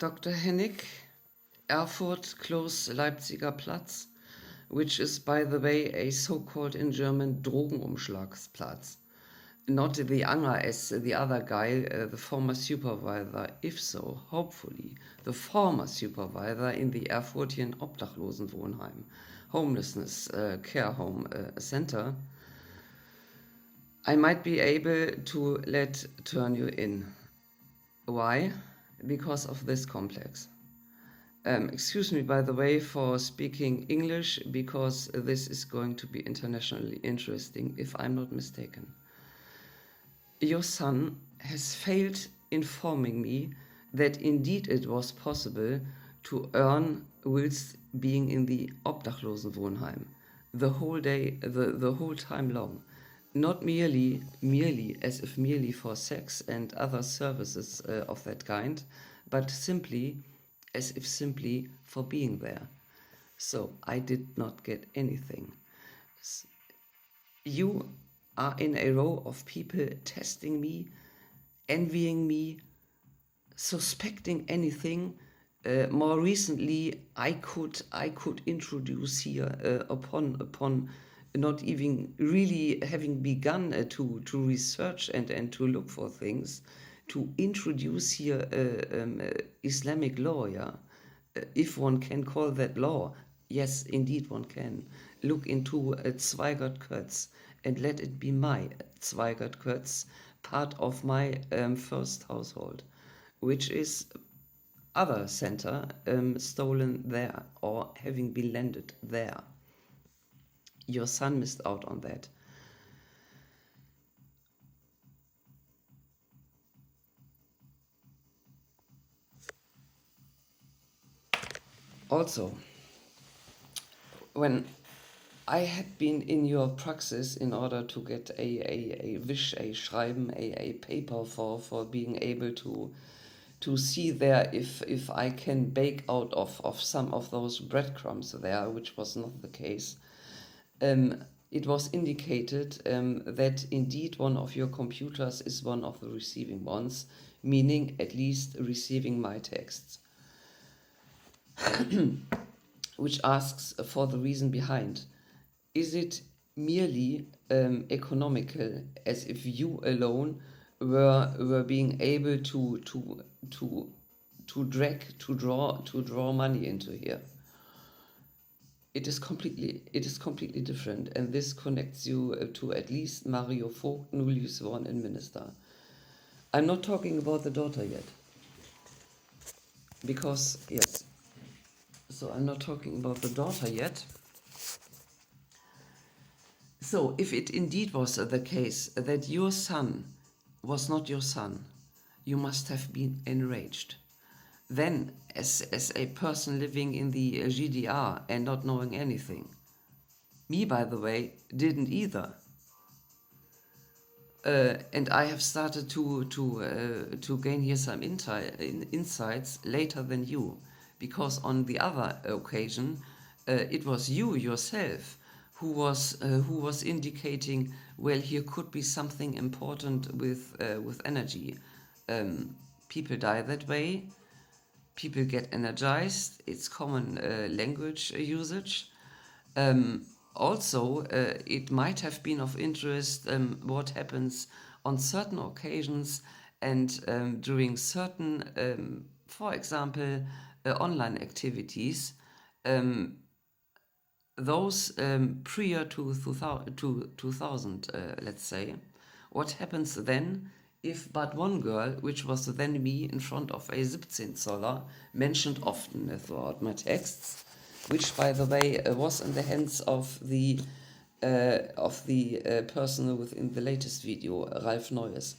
Dr. Hennig, Erfurt close Leipziger Platz, which is, by the way, a so-called in German Drogenumschlagsplatz. Not the Anger as the other guy, the former supervisor, if so, hopefully, the former supervisor in the Erfurtian Obdachlosenwohnheim, homelessness care home center. I might be able to turn you in. Why? Because of this complex. Excuse me, by the way, for speaking English, because this is going to be internationally interesting, if I'm not mistaken. Your son has failed informing me that indeed it was possible to earn whilst being in the Obdachlosenwohnheim the whole day, the whole time long. Not merely as if merely for sex and other services of that kind, but simply as if simply for being there. So I did not get anything. You are in a row of people testing me, envying me, suspecting anything. More recently, I could introduce here upon not even really having begun to research and to look for things, to introduce here Islamic law, yeah? If one can call that law, yes, indeed one can. Look into Zweigert-Kötz and let it be my Zweigert-Kötz, part of my first household, which is other center stolen there or having been landed there. Your son missed out on that. Also, when I had been in your praxis in order to get a wish, a schreiben, a paper for being able to see there if I can bake out of some of those breadcrumbs there, which was not the case. It was indicated that indeed one of your computers is one of the receiving ones, meaning at least receiving my texts, which asks for the reason behind. Is it merely economical, as if you alone were being able to draw money into here? It is completely different, and this connects you to at least Mario Vogt, newly sworn in minister. I'm not talking about the daughter yet, because yes. So I'm not talking about the daughter yet. So if it indeed was the case that your son was not your son, you must have been enraged. Then, as a person living in the GDR and not knowing anything, me, by the way, didn't either. And I have started to gain here some insights later than you, because on the other occasion, it was you yourself who was indicating, well, here could be something important with energy. People die that way. People get energized. It's common language usage. Also, it might have been of interest what happens on certain occasions and during certain, for example, online activities. Those prior to 2000, let's say, what happens then if but one girl, which was then me in front of a 17 Zoller, mentioned often throughout my texts, which, by the way, was in the hands of the person within the latest video, Ralf Neues.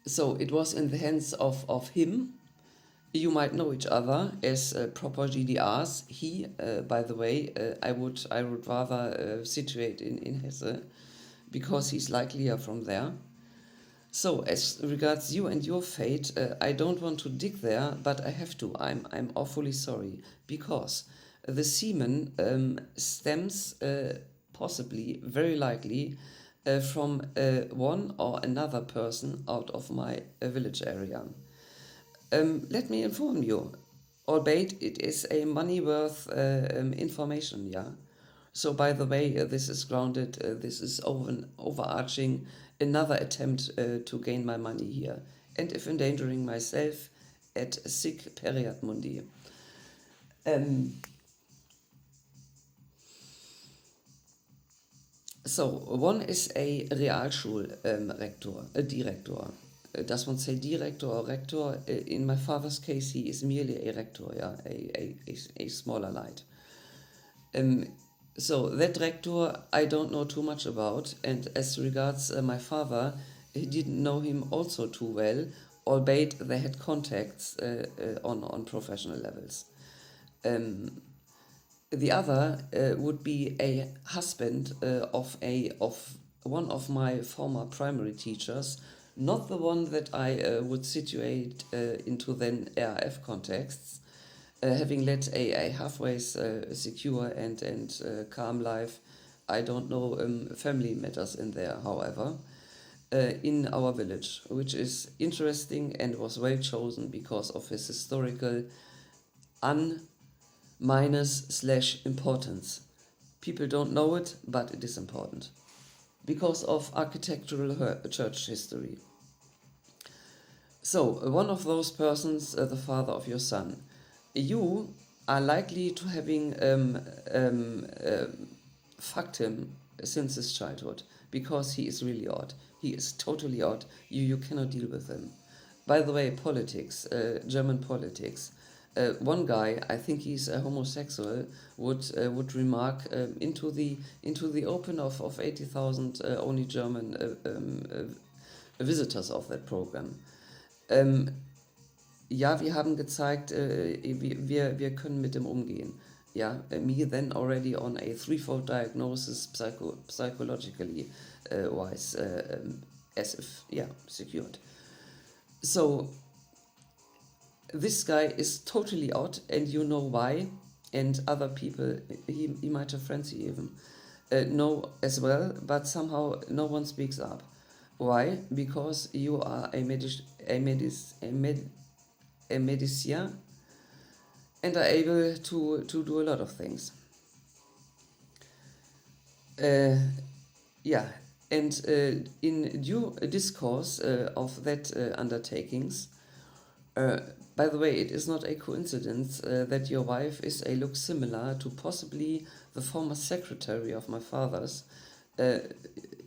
So it was in the hands of him. You might know each other as proper GDRs. He, by the way, I would rather situate in Hesse, because he's likelier from there. So as regards you and your fate, I don't want to dig there, but I have to. I'm awfully sorry, because the semen stems possibly, very likely, from one or another person out of my village area. Let me inform you, albeit it is a money worth information, yeah. So, by the way, this is grounded, this is overarching another attempt to gain my money here, and if endangering myself at sic periat mundi. So, one is a Realschulrektor, a director. Does one say director or rector? In my father's case, he is merely a rector, yeah, a smaller light. So that rector I don't know too much about, and as regards my father, he didn't know him also too well, albeit they had contacts on professional levels. The other would be a husband of one of my former primary teachers, not the one that I would situate into then RF contexts, having led a halfway secure and calm life. I don't know family matters in there, however, in our village, which is interesting and was well chosen because of his historical importance. People don't know it, but it is important because of architectural church history. So, one of those persons, the father of your son, you are likely to having fucked him since his childhood because he is really odd. He is totally odd. You cannot deal with him. By the way, politics, German politics. One guy, I think he's a homosexual, would remark into the open of 80,000 only German visitors of that program. Ja, wir haben gezeigt, wir können mit dem umgehen. Ja, me then already on a threefold diagnosis psychologically wise, as if, yeah, secured. So, this guy is totally odd, and you know why, and other people, he might have friends he even, know as well, but somehow no one speaks up. Why? Because you are a medicien and are able to do a lot of things. Yeah, and in due discourse of that undertakings, by the way, it is not a coincidence that your wife is a look similar to possibly the former secretary of my father's.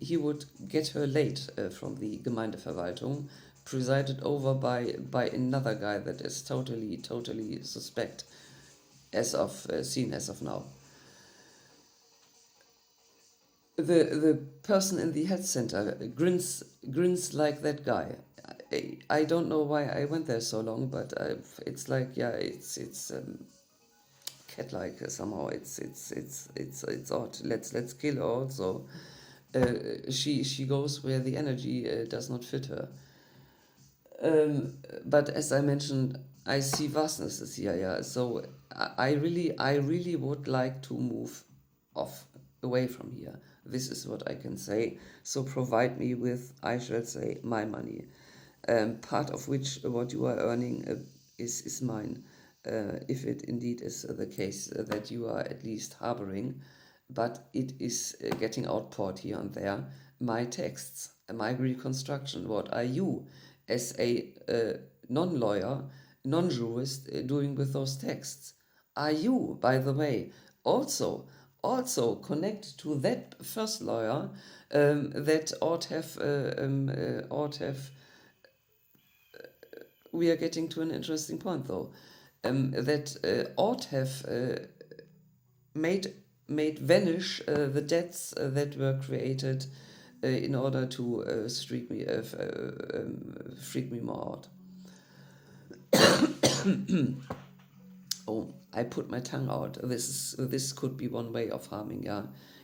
He would get her late from the Gemeindeverwaltung, presided over by another guy that is totally suspect as of seen as of now. The person in the health center grins like that guy. I don't know why I went there so long, but it's like, yeah, it's cat-like somehow. It's odd. Let's kill her also. She goes where the energy does not fit her. But as I mentioned, I see vastnesses here. Yeah, so I really would like to move off away from here. This is what I can say. So provide me with, I shall say, my money. Part of which what you are earning is mine, if it indeed is the case that you are at least harboring, but it is getting outpoured here and there. My texts, my reconstruction, what are you as a non-lawyer, non-jurist doing with those texts? Are you, by the way, also connect to that first lawyer that ought have we are getting to an interesting point though, that ought have made vanish the debts that were created in order to freak me more out. Oh, I put my tongue out. This could be one way of harming, yeah.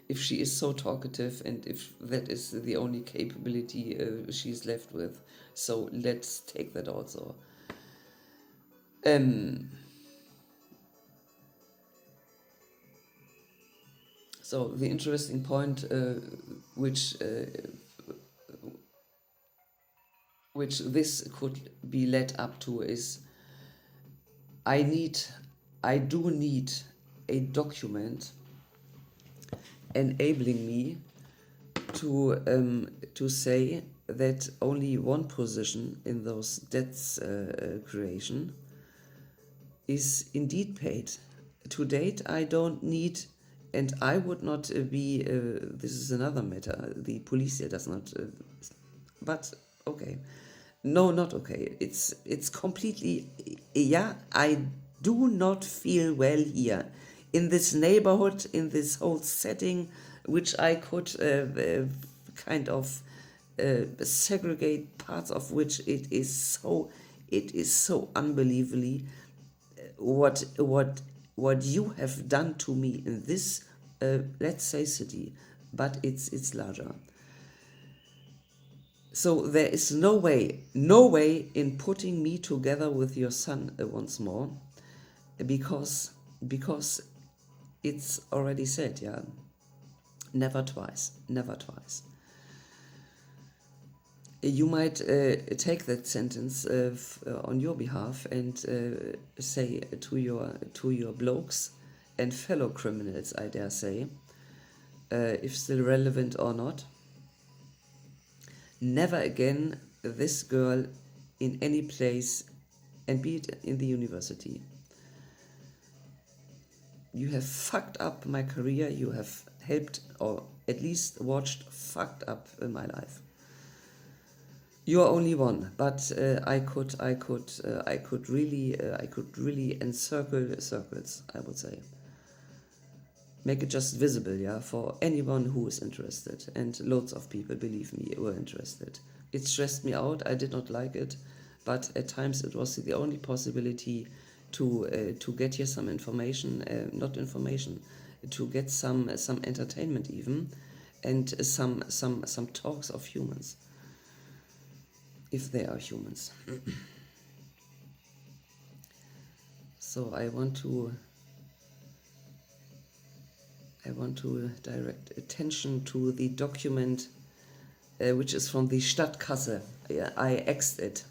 If she is so talkative and if that is the only capability she's left with. So let's take that also. So the interesting point which this could be led up to is I do need a document enabling me to say that only one position in those debts creation is indeed paid. To date, I don't need, and I would not be. This is another matter. The police here does not. But okay, no, not okay. It's completely. Yeah, I do not feel well here, in this neighborhood, in this whole setting, which I could kind of segregate parts of which it is so unbelievably what you have done to me in this let's say city, but it's larger. So there is no way in putting me together with your son once more, because it's already said, yeah, never twice. You might take that sentence on your behalf and say to your blokes and fellow criminals, I dare say, if still relevant or not, never again this girl in any place, and be it in the university. You have fucked up my career. You have helped, or at least watched, fucked up my life. You are only one, but I could really encircle circles, I would say. Make it just visible, yeah, for anyone who is interested. And loads of people, believe me, were interested. It stressed me out. I did not like it, but at times it was the only possibility to get here some information, to get some entertainment even, and some talks of humans, if they are humans. So I want to direct attention to the document which is from the Stadtkasse. I X'd it.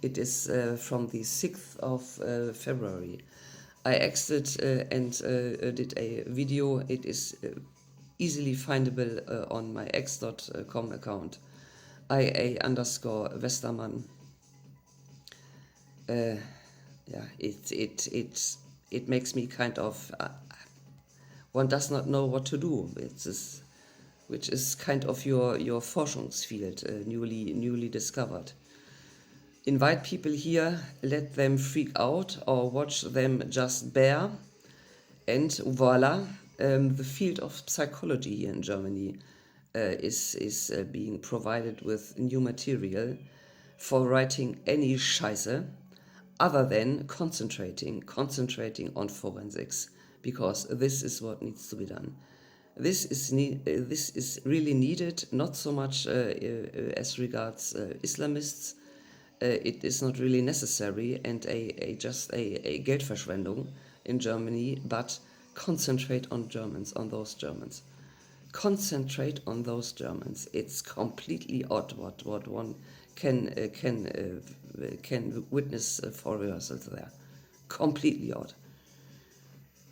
It is from the 6th of February. I X'd it and did a video. It is easily findable on my x.com account. IA_Westermann. Yeah, it makes me kind of one does not know what to do. Which is kind of your Forschungsfield, newly discovered. Invite people here, let them freak out or watch them just bear, and voila, the field of psychology here in Germany is being provided with new material for writing any Scheiße, other than concentrating on forensics, because this is what needs to be done. This is really needed, not so much as regards Islamists. It is not really necessary and just a Geldverschwendung in Germany, but concentrate on Germans, on those Germans. Concentrate on those Germans. It's completely odd what one can witness for rehearsals there. Completely odd.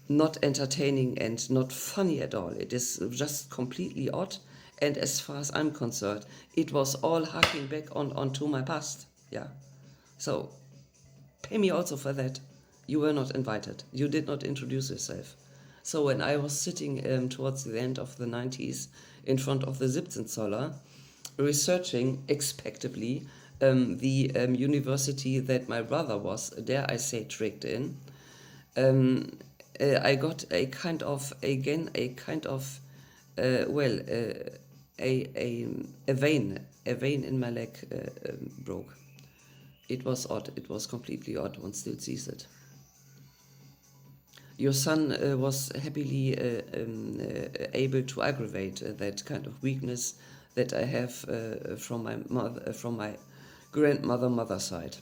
Not entertaining and not funny at all. It is just completely odd. And as far as I'm concerned, it was all harking back onto my past. Yeah. So pay me also for that. You were not invited. You did not introduce yourself. So when I was sitting towards the end of the 90s in front of the Siebzenzoller, researching expectably the university that my brother was, dare I say, tricked in, I got a kind of vein in my leg broke. It was odd. It was completely odd. One still sees it. Your son was happily able to aggravate that kind of weakness that I have from my mother's side.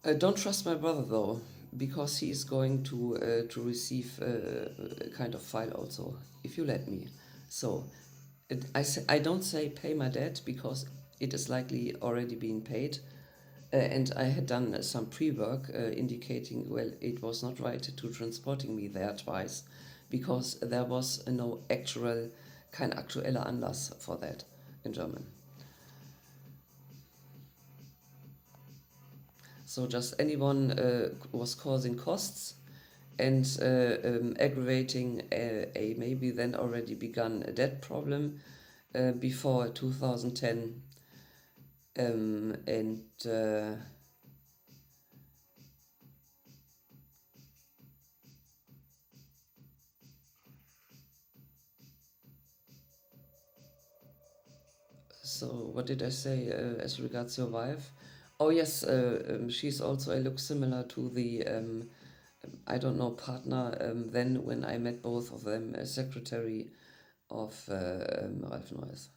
Don't trust my brother though, because he is going to receive a kind of file also, if you let me. So I don't say pay my debt because it is likely already being paid. And I had done some pre-work indicating, well, it was not right to transporting me there twice because there was no actual, kein aktueller Anlass for that in German. So just anyone was causing costs and aggravating a maybe then already begun debt problem before 2010. And so what did I say as regards your wife? Oh yes, she's also, I look similar to the I don't know, partner then when I met both of them as secretary of Ralph Noyes.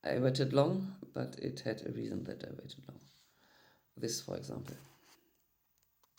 I waited long, but it had a reason that I waited long. This, for example.